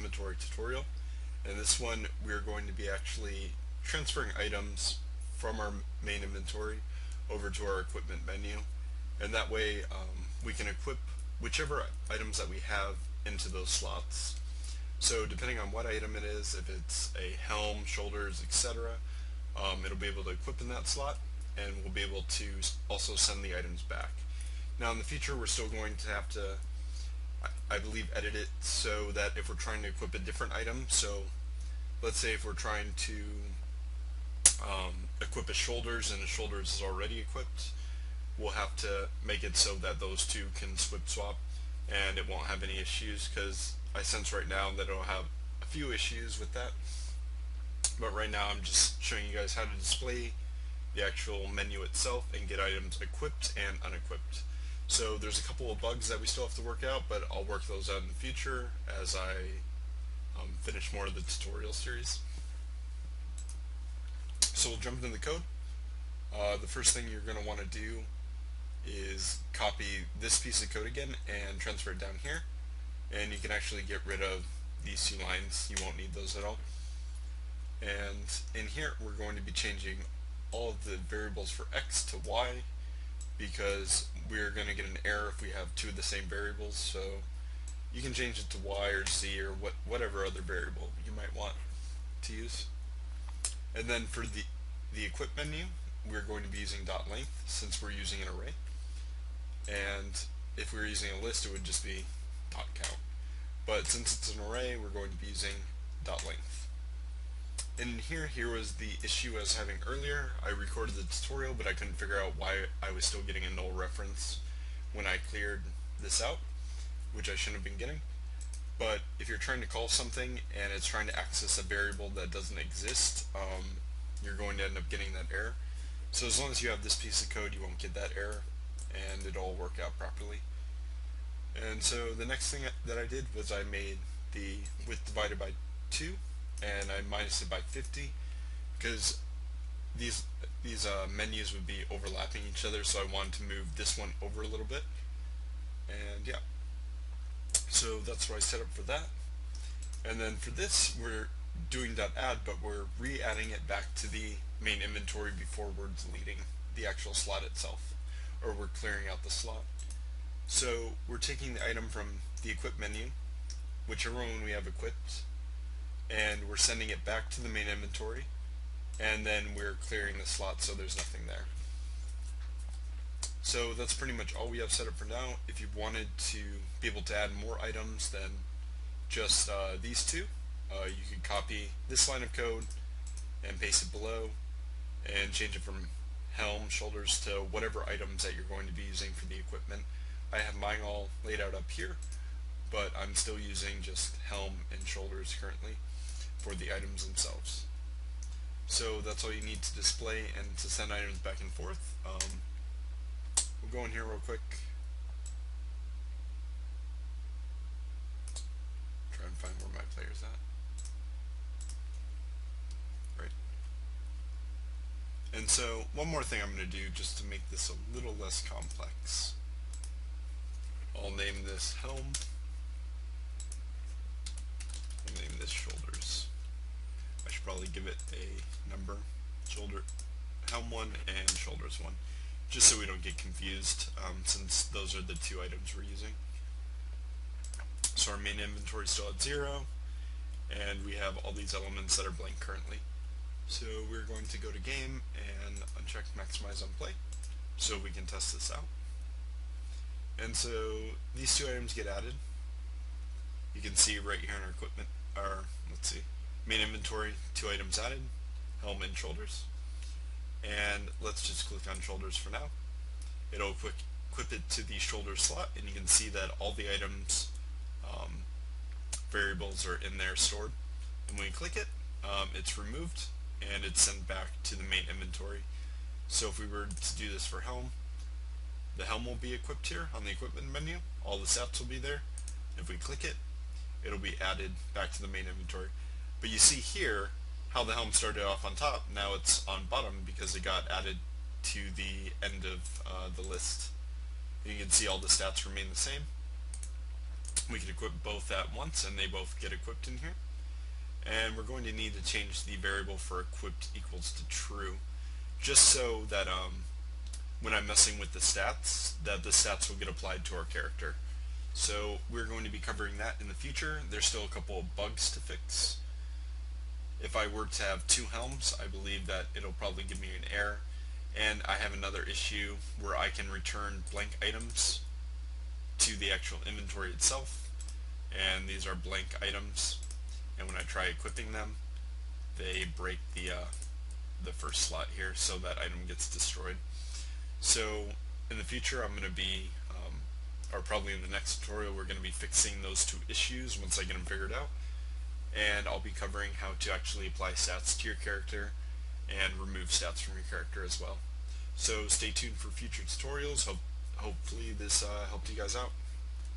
inventory tutorial. In this one, we're going to be actually transferring items from our main inventory over to our equipment menu, and that way we can equip whichever items that we have into those slots. So depending on what item it is, if it's a helm, shoulders, etc., it'll be able to equip in that slot, and we'll be able to also send the items back. Now in the future, we're still going to have to, I believe, edit it so that if we're trying to equip a different item, so let's say if we're trying to equip a shoulders and the shoulders is already equipped, we'll have to make it so that those two can swap and it won't have any issues, because I sense right now that it'll have a few issues with that. But right now I'm just showing you guys how to display the actual menu itself and get items equipped and unequipped. So there's a couple of bugs that we still have to work out, but I'll work those out in the future as I finish more of the tutorial series. So we'll jump into the code. The first thing you're going to want to do is copy this piece of code again and transfer it down here. And you can actually get rid of these two lines. You won't need those at all. And in here we're going to be changing all of the variables for x to y, because we're going to get an error if we have two of the same variables. So you can change it to y or z or whatever other variable you might want to use. And then for the equip menu, we're going to be using .length since we're using an array. And if we were using a list, it would just be .count. But since it's an array, we're going to be using .length. And here was the issue I was having earlier. I recorded the tutorial, but I couldn't figure out why I was still getting a null reference when I cleared this out, which I shouldn't have been getting. But if you're trying to call something and it's trying to access a variable that doesn't exist, you're going to end up getting that error. So as long as you have this piece of code, you won't get that error, and it'll all work out properly. And so the next thing that I did was I made the width divided by 2, and I minused it by 50, because these menus would be overlapping each other, so I wanted to move this one over a little bit. And yeah, so that's what I set up for that. And then for this, we're doing .add, but we're re-adding it back to the main inventory before we're deleting the actual slot itself, or we're clearing out the slot. So we're taking the item from the equip menu, whichever one we have equipped, and we're sending it back to the main inventory, and then we're clearing the slot so there's nothing there. So that's pretty much all we have set up for now. If you wanted to be able to add more items than just these two, you could copy this line of code and paste it below and change it from helm, shoulders to whatever items that you're going to be using for the equipment. I have mine all laid out up here, but I'm still using just helm and shoulders currently for the items themselves. So that's all you need to display and to send items back and forth. We'll go in here real quick. Try and find where my player's at. Right. And so one more thing I'm going to do just to make this a little less complex. I'll name this helm. I'll name this shoulders. I should probably give it a number. Helm 1 and shoulders 1. Just so we don't get confused, since those are the two items we're using. So our main inventory is still at 0, and we have all these elements that are blank currently. So we're going to go to game and uncheck maximize on play so we can test this out. And so these two items get added. You can see right here in our equipment, let's see, main inventory, 2 items added, helm and shoulders. And let's just click on shoulders for now. It'll equip it to the shoulder slot, and you can see that all the items variables are in there stored. And when we click it, it's removed and it's sent back to the main inventory. So if we were to do this for helm, the helm will be equipped here on the equipment menu. All the stats will be there. If we click it, it'll be added back to the main inventory. But you see here how the helm started off on top. Now it's on bottom because it got added to the end of the list. And you can see all the stats remain the same. We can equip both at once, and they both get equipped in here. And we're going to need to change the variable for equipped equals to true, just so that when I'm messing with the stats, that the stats will get applied to our character. So we're going to be covering that in the future. There's still a couple of bugs to fix. If I were to have two helms, I believe that it'll probably give me an error. And I have another issue where I can return blank items to the actual inventory itself. And these are blank items. And when I try equipping them, they break the first slot here, so that item gets destroyed. So in the future, I'm going to be, or probably in the next tutorial, we're going to be fixing those two issues once I get them figured out. And I'll be covering how to actually apply stats to your character and remove stats from your character as well. So stay tuned for future tutorials. Hopefully this helped you guys out.